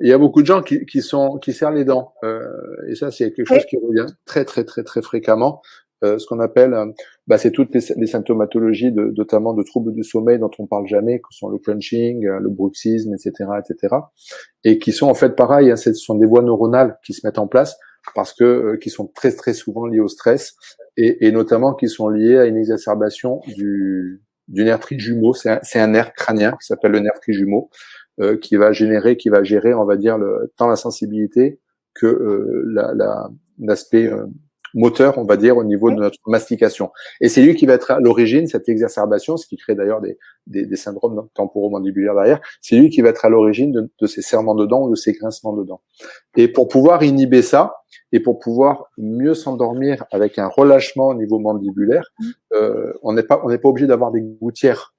il y a beaucoup de gens qui serrent les dents. Et ça, c'est quelque chose qui revient très, très, très, très fréquemment. Ce qu'on appelle, c'est toutes les symptomatologies, notamment de troubles du sommeil dont on parle jamais, que sont le crunching, le bruxisme, etc., etc. Et qui sont en fait pareil, hein, ce sont des voies neuronales qui se mettent en place parce que qui sont très, très souvent liées au stress et notamment qui sont liées à une exacerbation du nerf trijumeau. C'est un nerf crânien qui s'appelle le nerf trijumeau. Qui va gérer, on va dire, tant la sensibilité que l'aspect moteur, on va dire, au niveau de notre mastication. Et c'est lui qui va être à l'origine, cette exacerbation, ce qui crée d'ailleurs des syndromes temporomandibulaires derrière, c'est lui qui va être à l'origine de ces serrements de dents ou de ces grincements de dents. Et pour pouvoir inhiber ça, et pour pouvoir mieux s'endormir avec un relâchement au niveau mandibulaire, on n'est pas obligé d'avoir des gouttières.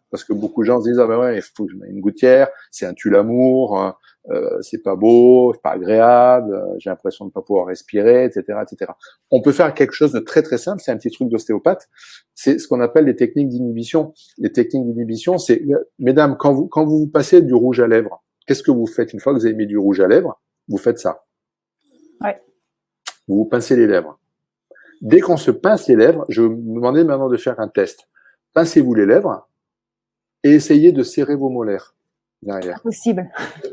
Parce que beaucoup de gens se disent, ah ben ouais, il faut que je mette une gouttière, c'est un tue-l'amour, hein, c'est pas beau, c'est pas agréable, j'ai l'impression de pas pouvoir respirer, etc., etc. On peut faire quelque chose de très très simple, c'est un petit truc d'ostéopathe, c'est ce qu'on appelle les techniques d'inhibition. Les techniques d'inhibition, c'est, mesdames, quand vous passez du rouge à lèvres, qu'est-ce que vous faites une fois que vous avez mis du rouge à lèvres? Vous faites ça. Ouais. Vous vous pincez les lèvres. Dès qu'on se pince les lèvres, je vais vous demander maintenant de faire un test. Pincez-vous les lèvres. Et essayez de serrer vos molaires derrière. Impossible.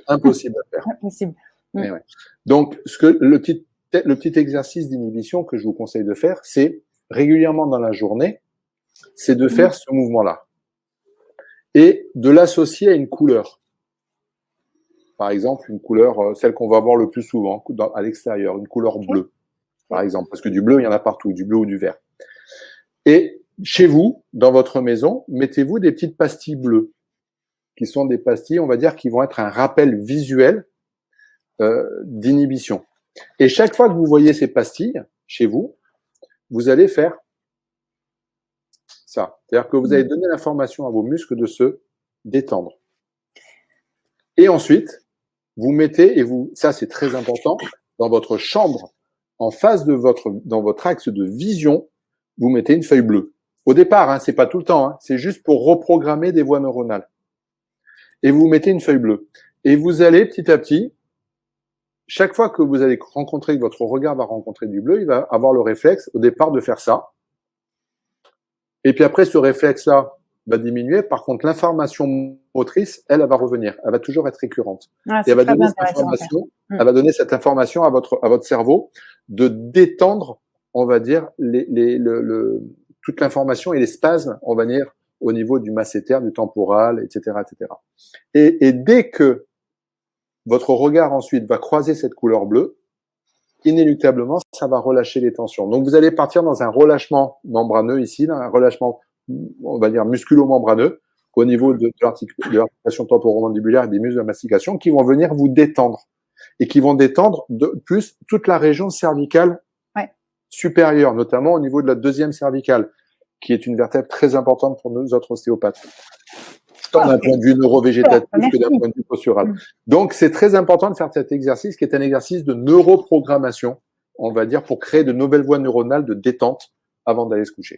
Impossible à faire. Impossible. Mais ouais. Donc, le petit exercice d'inhibition que je vous conseille de faire, c'est régulièrement dans la journée, c'est de faire ce mouvement-là et de l'associer à une couleur. Par exemple, une couleur, celle qu'on va voir le plus souvent à l'extérieur, une couleur bleue, par exemple, parce que du bleu, il y en a partout, du bleu ou du vert. Et chez vous, dans votre maison, mettez-vous des petites pastilles bleues, qui sont des pastilles, on va dire, qui vont être un rappel visuel d'inhibition. Et chaque fois que vous voyez ces pastilles chez vous, vous allez faire ça. C'est-à-dire que vous allez donner l'information à vos muscles de se détendre. Et ensuite, vous mettez, ça c'est très important, dans votre chambre, en face dans votre axe de vision, vous mettez une feuille bleue. Au départ, hein, c'est pas tout le temps, hein, c'est juste pour reprogrammer des voies neuronales. Et vous mettez une feuille bleue. Et vous allez petit à petit, chaque fois que vous allez rencontrer, que votre regard va rencontrer du bleu, il va avoir le réflexe au départ de faire ça. Et puis après, ce réflexe-là va diminuer. Par contre, l'information motrice, elle va revenir. Elle va toujours être récurrente. Et elle va donner cette information à votre cerveau de détendre, on va dire, toute l'information et les spasmes, on va dire, au niveau du masséter, du temporal, etc., etc. Et dès que votre regard ensuite va croiser cette couleur bleue, inéluctablement, ça va relâcher les tensions. Donc, vous allez partir dans un relâchement membraneux ici, un relâchement, on va dire, musculo-membraneux, au niveau de l'articulation temporomandibulaire et des muscles de la mastication, qui vont venir vous détendre. Et qui vont détendre de plus toute la région cervicale supérieure, notamment au niveau de la deuxième cervicale, qui est une vertèbre très importante pour nous autres ostéopathes. Tant d'un point de vue neurovégétatif que d'un point de vue postural. Donc, c'est très important de faire cet exercice qui est un exercice de neuroprogrammation, on va dire, pour créer de nouvelles voies neuronales de détente avant d'aller se coucher.